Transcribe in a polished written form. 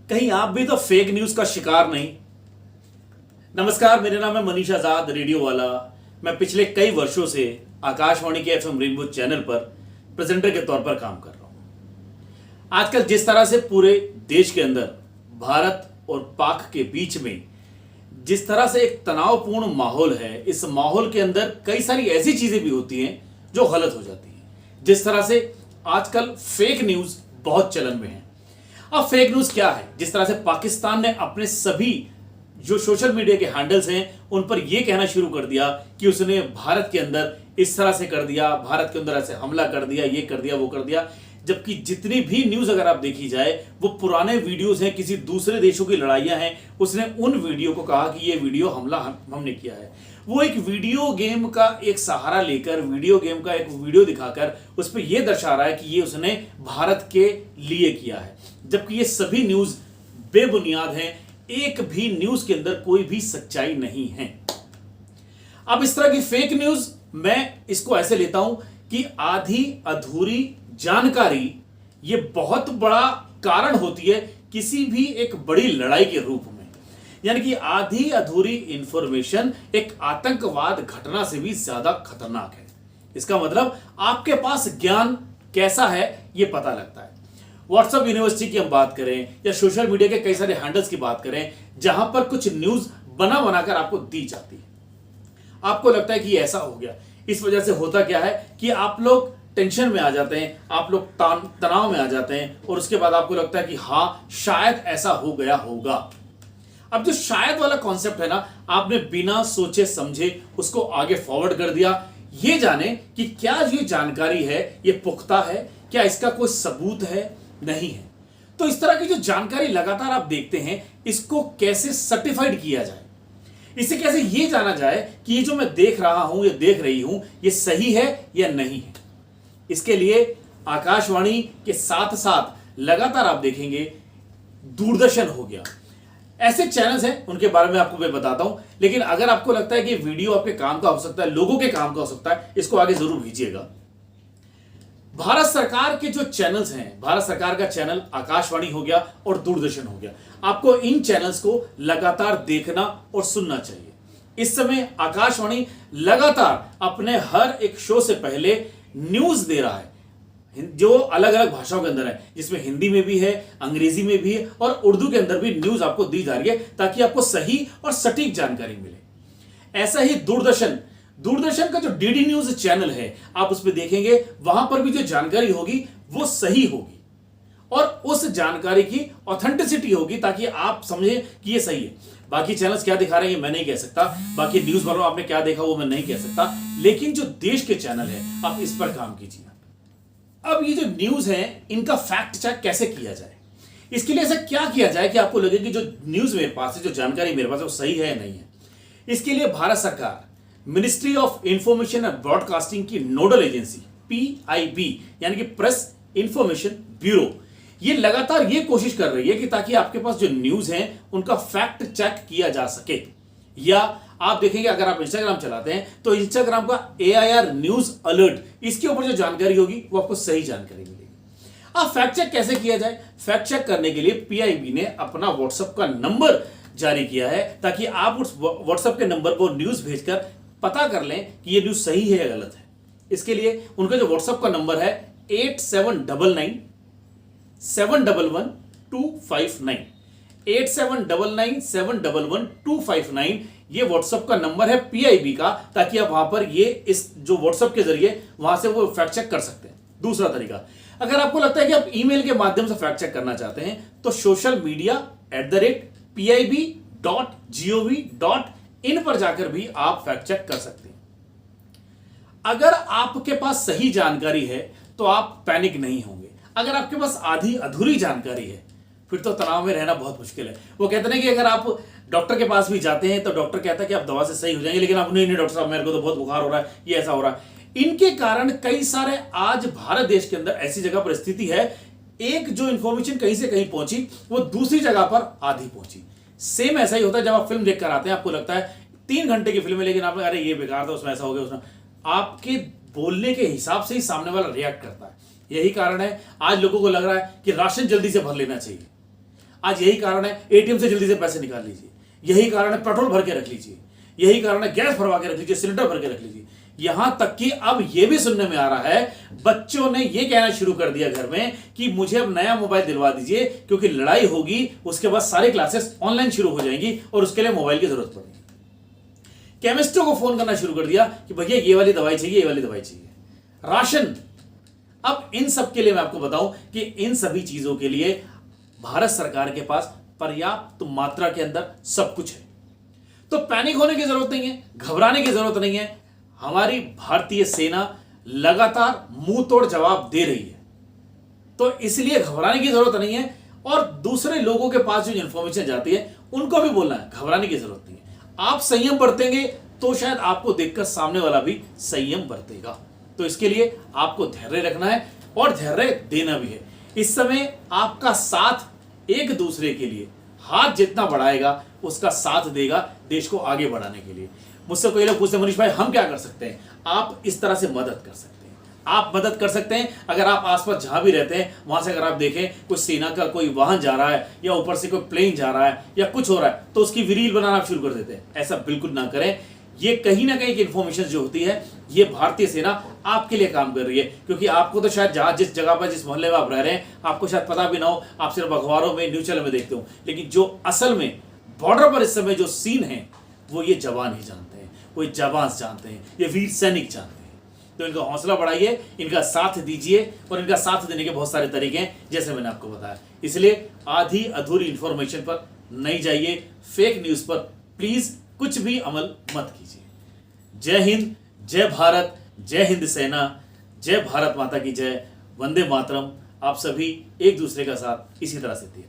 कहीं आप भी तो फेक न्यूज का शिकार नहीं। नमस्कार, मेरा नाम है मनीष आजाद, रेडियो वाला। मैं पिछले कई वर्षों से आकाशवाणी के एफएम रेनबो चैनल पर प्रेजेंटर के तौर पर काम कर रहा हूं। आजकल जिस तरह से पूरे देश के अंदर भारत और पाक के बीच में जिस तरह से एक तनावपूर्ण माहौल है, इस माहौल के अंदर कई सारी ऐसी चीजें भी होती हैं जो गलत हो जाती हैं। जिस तरह से आजकल फेक न्यूज बहुत चलन में है। अब फेक न्यूज क्या है? जिस तरह से पाकिस्तान ने अपने सभी जो सोशल मीडिया के हैंडल्स हैं उन पर यह कहना शुरू कर दिया कि उसने भारत के अंदर इस तरह से कर दिया, भारत के अंदर ऐसे हमला कर दिया, ये कर दिया, वो कर दिया। जबकि जितनी भी न्यूज अगर आप देखी जाए वो पुराने वीडियोस हैं, किसी दूसरे देशों की लड़ाइयां हैं। उसने उन वीडियो को कहा कि ये वीडियो हमला हमने किया है। वो एक वीडियो गेम का एक सहारा लेकर, वीडियो गेम का एक वीडियो दिखाकर उस पर यह दर्शा रहा है कि ये उसने भारत के लिए किया है। जबकि ये सभी न्यूज बेबुनियाद हैं। एक भी न्यूज के अंदर कोई भी सच्चाई नहीं है। अब इस तरह की फेक न्यूज मैं इसको ऐसे लेता हूं कि आधी अधूरी जानकारी ये बहुत बड़ा कारण होती है किसी भी एक बड़ी लड़ाई के रूप में। यानी कि आधी अधूरी इंफॉर्मेशन एक आतंकवाद घटना से भी ज्यादा खतरनाक है। इसका मतलब आपके पास ज्ञान कैसा है ये पता लगता है। व्हाट्सएप यूनिवर्सिटी की हम बात करें या सोशल मीडिया के कई सारे हैंडल्स की बात करें, जहां पर कुछ न्यूज बना बनाकर आपको दी जाती है, आपको लगता है कि ऐसा हो गया। इस वजह से होता क्या है कि आप लोग टेंशन में आ जाते हैं, आप लोग तनाव में आ जाते हैं और उसके बाद आपको लगता है कि हां शायद ऐसा हो गया होगा। अब जो शायद वाला कॉन्सेप्ट है ना, आपने बिना सोचे समझे उसको आगे फॉरवर्ड कर दिया, ये जाने कि क्या ये जानकारी है ये पुख्ता है, क्या इसका कोई सबूत है, नहीं है। तो इस तरह की जो जानकारी लगातार आप देखते हैं, इसको कैसे सर्टिफाइड किया जाए, इसे कैसे ये जाना जाए कि ये जो मैं देख रहा हूं या देख रही हूं ये सही है या नहीं है। इसके लिए आकाशवाणी के साथ साथ लगातार आप देखेंगे दूरदर्शन हो गया, ऐसे चैनल्स हैं, उनके बारे में आपको मैं बताता हूं। लेकिन अगर आपको लगता है कि वीडियो आपके काम का हो सकता है, लोगों के काम का हो सकता है, इसको आगे जरूर भेजिएगा। भारत सरकार के जो चैनल्स हैं, भारत सरकार का चैनल आकाशवाणी हो गया और दूरदर्शन हो गया, आपको इन चैनल्स को लगातार देखना और सुनना चाहिए। इस समय आकाशवाणी लगातार अपने हर एक शो से पहले न्यूज दे रहा है जो अलग अलग भाषाओं के अंदर है, जिसमें हिंदी में भी है, अंग्रेजी में भी है और उर्दू के अंदर भी न्यूज आपको दी जा रही है ताकि आपको सही और सटीक जानकारी मिले। ऐसा ही दूरदर्शन का जो डीडी न्यूज चैनल है, आप उस पर देखेंगे, वहां पर भी जो जानकारी होगी वो सही होगी और उस जानकारी की ऑथेंटिसिटी होगी ताकि आप समझें कि ये सही है। बाकी चैनल्स क्या दिखा रहे हैं मैं नहीं कह सकता, बाकी न्यूज वालों आपने क्या देखा वो मैं नहीं कह सकता, लेकिन जो देश के चैनल है आप इस पर काम कीजिए। अब ये जो न्यूज है इनका फैक्ट चेक कैसे किया जाए, इसके लिए ऐसा क्या किया जाए कि आपको लगे कि जो न्यूज मेरे पास है, जो जानकारी मेरे पास है वो सही है या नहीं है। इसके लिए भारत सरकार ministry of information and broadcasting की नोडल एजेंसी PIB यानी कि प्रेस इंफॉर्मेशन ब्यूरो, ये लगातार ये कोशिश कर रही है कि ताकि आपके पास जो न्यूज है उनका फैक्ट चेक किया जा सके। या आप देखेंगे अगर आप इंस्टाग्राम चलाते हैं तो इंस्टाग्राम का AIR न्यूज अलर्ट, इसके ऊपर जो जानकारी होगी वो आपको सही जानकारी मिलेगी। अब फैक्ट चेक कैसे किया जाए? फैक्ट चेक करने के लिए PIB ने अपना व्हाट्सएप का नंबर जारी किया है ताकि आप उस व्हाट्सएप के नंबर पर न्यूज भेजकर पता कर लें कि ये न्यूज सही है या गलत है। इसके लिए उनका जो व्हाट्सएप का नंबर है 8799 711 259, 8799 711 259, ये व्हाट्सएप का नंबर है PIB का, ताकि आप वहां पर ये इस जो व्हाट्सएप के जरिए वहां से वो फैक्ट चेक कर सकते हैं। दूसरा तरीका, अगर आपको लगता है कि आप ईमेल के माध्यम से फैक्ट चेक करना चाहते हैं तो socialmedia@pib.gov.in पर जाकर भी आप फैक्ट चेक कर सकते हैं। अगर आपके पास सही जानकारी है तो आप पैनिक नहीं होंगे। अगर आपके पास आधी अधूरी जानकारी है फिर तो तनाव में रहना बहुत मुश्किल है। वो कहते हैं कि अगर आप डॉक्टर के पास भी जाते हैं तो डॉक्टर कहता है कि आप दवा से सही हो जाएंगे, लेकिन आप नहीं डॉक्टर साहब मेरे को तो बहुत बुखार हो रहा है, ये ऐसा हो रहा है। इनके कारण कई सारे आज भारत देश के अंदर ऐसी जगह पर स्थिति है, एक जो इंफॉर्मेशन कहीं से कहीं पहुंची वो दूसरी जगह पर आधी पहुंची। सेम ऐसा ही होता है जब आप फिल्म देखकर आते हैं, आपको लगता है 3 घंटे की फिल्म है लेकिन आपने अरे ये बेकार था, उसमें ऐसा हो गया, उसमें आपके बोलने के हिसाब से ही सामने वाला रिएक्ट करता है। यही कारण है आज लोगों को लग रहा है कि राशन जल्दी से भर लेना चाहिए। आज यही कारण है एटीएम से जल्दी से पैसे निकाल लीजिए, यही कारण है पेट्रोल भर के रख लीजिए, यही कारण है गैस भरवा के रख लीजिए, सिलेंडर भर के रख लीजिए। यहां तक कि अब यह भी सुनने में आ रहा है बच्चों ने यह कहना शुरू कर दिया घर में कि मुझे अब नया मोबाइल दिलवा दीजिए, क्योंकि लड़ाई होगी उसके बाद सारी क्लासेस ऑनलाइन शुरू हो जाएंगी और उसके लिए मोबाइल की जरूरत पड़ेगी। केमिस्टों को फोन करना शुरू कर दिया कि भैया ये वाली दवाई चाहिए, ये वाली दवाई चाहिए। राशन, अब इन सब के लिए मैं आपको बताऊं कि इन सभी चीजों के लिए भारत सरकार के पास पर्याप्त मात्रा के अंदर सब कुछ है, तो पैनिक होने की जरूरत नहीं है, घबराने की जरूरत नहीं है। हमारी भारतीय सेना लगातार मुंह तोड़ जवाब दे रही है, तो इसलिए घबराने की जरूरत नहीं है। और दूसरे लोगों के पास जो इंफॉर्मेशन जाती है उनको भी बोलना है, घबराने की जरूरत नहीं है। आप संयम बरतेंगे तो शायद आपको देखकर सामने वाला भी संयम बरतेगा। तो इसके लिए आपको धैर्य रखना है और धैर्य देना भी है। इस समय आपका साथ एक दूसरे के लिए हाथ जितना बढ़ाएगा उसका साथ देगा देश को आगे बढ़ाने के लिए। मुझसे कोई लोग पूछते हैं मनीष भाई हम क्या कर सकते हैं? आप इस तरह से मदद कर सकते हैं। आप मदद कर सकते हैं अगर आप आसपास जहां भी रहते हैं वहां से अगर आप देखें कोई सेना का कोई वाहन जा रहा है या ऊपर से कोई प्लेन जा रहा है या कुछ हो रहा है तो उसकी रील बनाना शुरू कर देते हैं। ऐसा बिल्कुल ना करें। ये कहीं ना कहीं की इंफॉर्मेशन जो होती है ये भारतीय सेना आपके लिए काम कर रही है, क्योंकि आपको तो शायद जहां जिस जगह पर जिस मोहल्ले में आप रह रहे हैं आपको शायद पता भी ना हो, आप सिर्फ अखबारों में न्यूज चैनल में देखते हो, लेकिन जो असल में बॉर्डर पर इस समय जो सीन है वो ये जवान ही जानते हैं, वो जवान जानते हैं, ये वीर सैनिक जानते हैं। तो इनका हौसला बढ़ाइए, इनका साथ दीजिए, और इनका साथ देने के बहुत सारे तरीके हैं जैसे मैंने आपको बताया। इसलिए आधी अधूरी इंफॉर्मेशन पर नहीं जाइए, फेक न्यूज पर प्लीज कुछ भी अमल मत कीजिए। जय हिंद, जय भारत, जय हिंद सेना, जय भारत माता की जय, वंदे मातरम। आप सभी एक दूसरे का साथ इसी तरह से दिए।